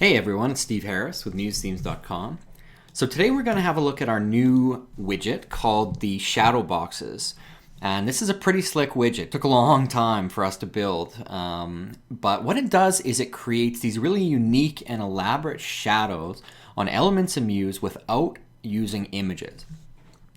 Hey everyone, it's Steve Harris with MuseThemes.com. So today we're going to have a look at our new widget called the shadow boxes. And this is a pretty slick widget. It took a long time for us to build. But what it does is it creates these really unique and elaborate shadows on elements in Muse without using images.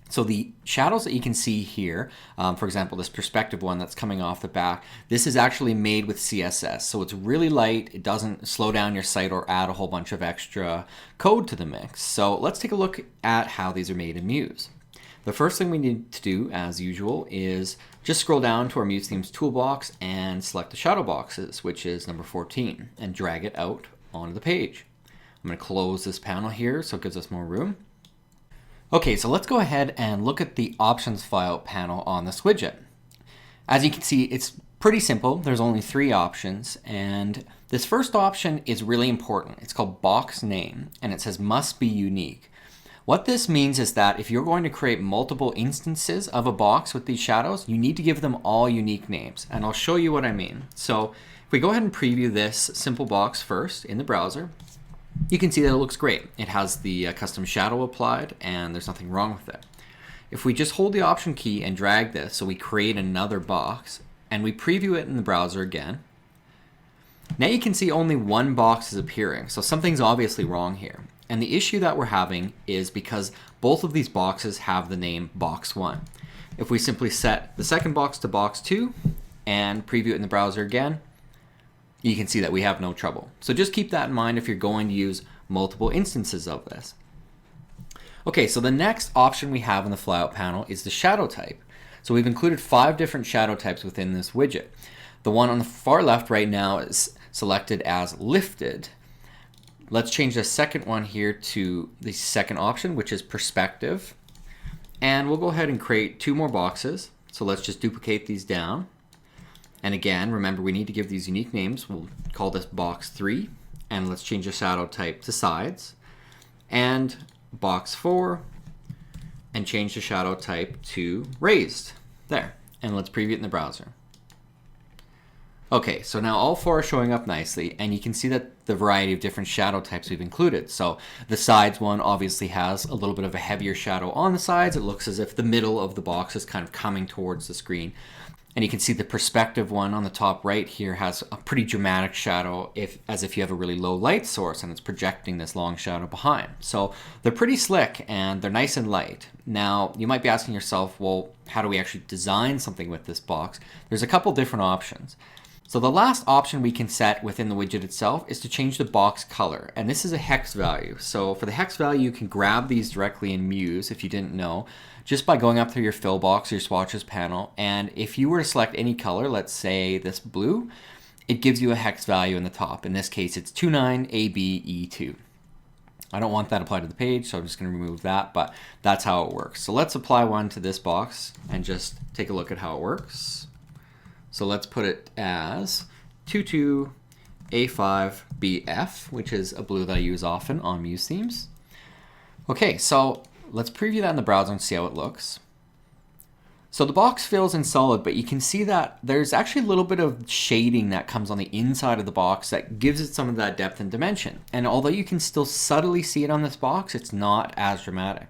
So the shadows that you can see here, for example, this perspective one that's coming off the back, this is actually made with CSS. So it's really light, it doesn't slow down your site or add a whole bunch of extra code to the mix. So let's take a look at how these are made in Muse. The first thing we need to do, as usual, is just scroll down to our Muse Themes toolbox and select the shadow boxes, which is number 14, and drag it out onto the page. I'm going to close this panel here so it gives us more room. Okay, so let's go ahead and look at the options file panel on this widget. As you can see, it's pretty simple. There's only 3 options, and this first option is really important. It's called box name, and it says must be unique. What this means is that if you're going to create multiple instances of a box with these shadows, you need to give them all unique names, and I'll show you what I mean. So if we go ahead and preview this simple box first in the browser, you can see that it looks great. It has the custom shadow applied and there's nothing wrong with it. If we just hold the option key and drag this so we create another box and we preview it in the browser again, now you can see only one box is appearing. So something's obviously wrong here. And the issue that we're having is because both of these boxes have the name box 1. If we simply set the second box to box 2 and preview it in the browser again, you can see that we have no trouble. So just keep that in mind if you're going to use multiple instances of this. Okay, so the next option we have in the flyout panel is the shadow type. So we've included 5 different shadow types within this widget. The one on the far left right now is selected as lifted. Let's change the second one here to the second option, which is perspective. And we'll go ahead and create 2 more boxes. So let's just duplicate these down. And again, remember we need to give these unique names. We'll call this box 3, and let's change the shadow type to sides. And box 4, and change the shadow type to raised. There, and let's preview it in the browser. Okay, so now all 4 are showing up nicely, and you can see that the variety of different shadow types we've included. So the sides one obviously has a little bit of a heavier shadow on the sides. It looks as if the middle of the box is kind of coming towards the screen. And you can see the perspective one on the top right here has a pretty dramatic shadow as if you have a really low light source and it's projecting this long shadow behind. So they're pretty slick and they're nice and light. Now you might be asking yourself, well, how do we actually design something with this box? There's a couple different options. So the last option we can set within the widget itself is to change the box color, and this is a hex value. So for the hex value, you can grab these directly in Muse if you didn't know, just by going up through your fill box or your swatches panel, and if you were to select any color, let's say this blue, it gives you a hex value in the top. In this case, it's 29ABE2. I don't want that applied to the page, so I'm just going to remove that, but that's how it works. So let's apply one to this box and just take a look at how it works. So let's put it as 22A5BF, which is a blue that I use often on Muse themes. Okay, so let's preview that in the browser and see how it looks. So the box fills in solid, but you can see that there's actually a little bit of shading that comes on the inside of the box that gives it some of that depth and dimension. And although you can still subtly see it on this box, it's not as dramatic.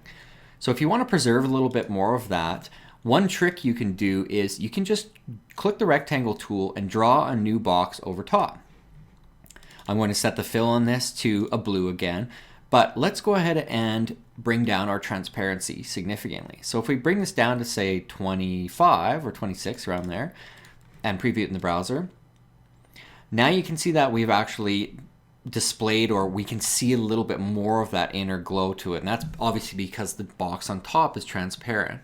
So if you want to preserve a little bit more of that, one trick you can do is you can just click the rectangle tool and draw a new box over top. I'm going to set the fill on this to a blue again, but let's go ahead and bring down our transparency significantly. So if we bring this down to say 25 or 26 around there and preview it in the browser, now you can see that we've actually displayed, or we can see a little bit more of that inner glow to it, and that's obviously because the box on top is transparent.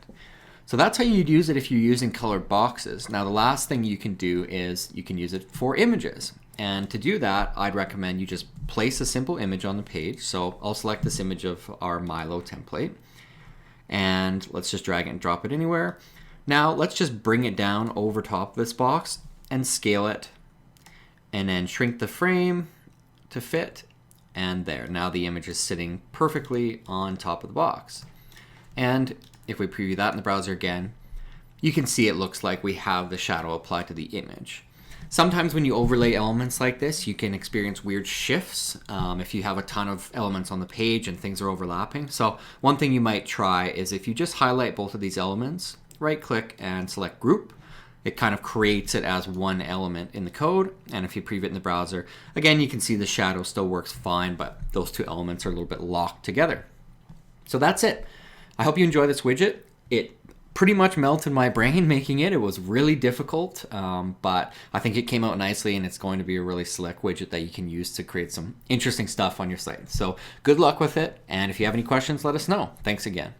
So that's how you'd use it if you're using colored boxes. Now the last thing you can do is you can use it for images. And to do that, I'd recommend you just place a simple image on the page. So I'll select this image of our Milo template. And let's just drag it and drop it anywhere. Now let's just bring it down over top of this box and scale it. And then shrink the frame to fit. And there, now the image is sitting perfectly on top of the box. And if we preview that in the browser again, you can see it looks like we have the shadow applied to the image. Sometimes when you overlay elements like this, you can experience weird shifts if you have a ton of elements on the page and things are overlapping. So one thing you might try is if you just highlight both of these elements, right click and select group, it kind of creates it as one element in the code. And if you preview it in the browser, again, you can see the shadow still works fine, but those two elements are a little bit locked together. So that's it. I hope you enjoy this widget. It pretty much melted my brain making it. It was really difficult, but I think it came out nicely, and it's going to be a really slick widget that you can use to create some interesting stuff on your site. So good luck with it, and if you have any questions, let us know. Thanks again.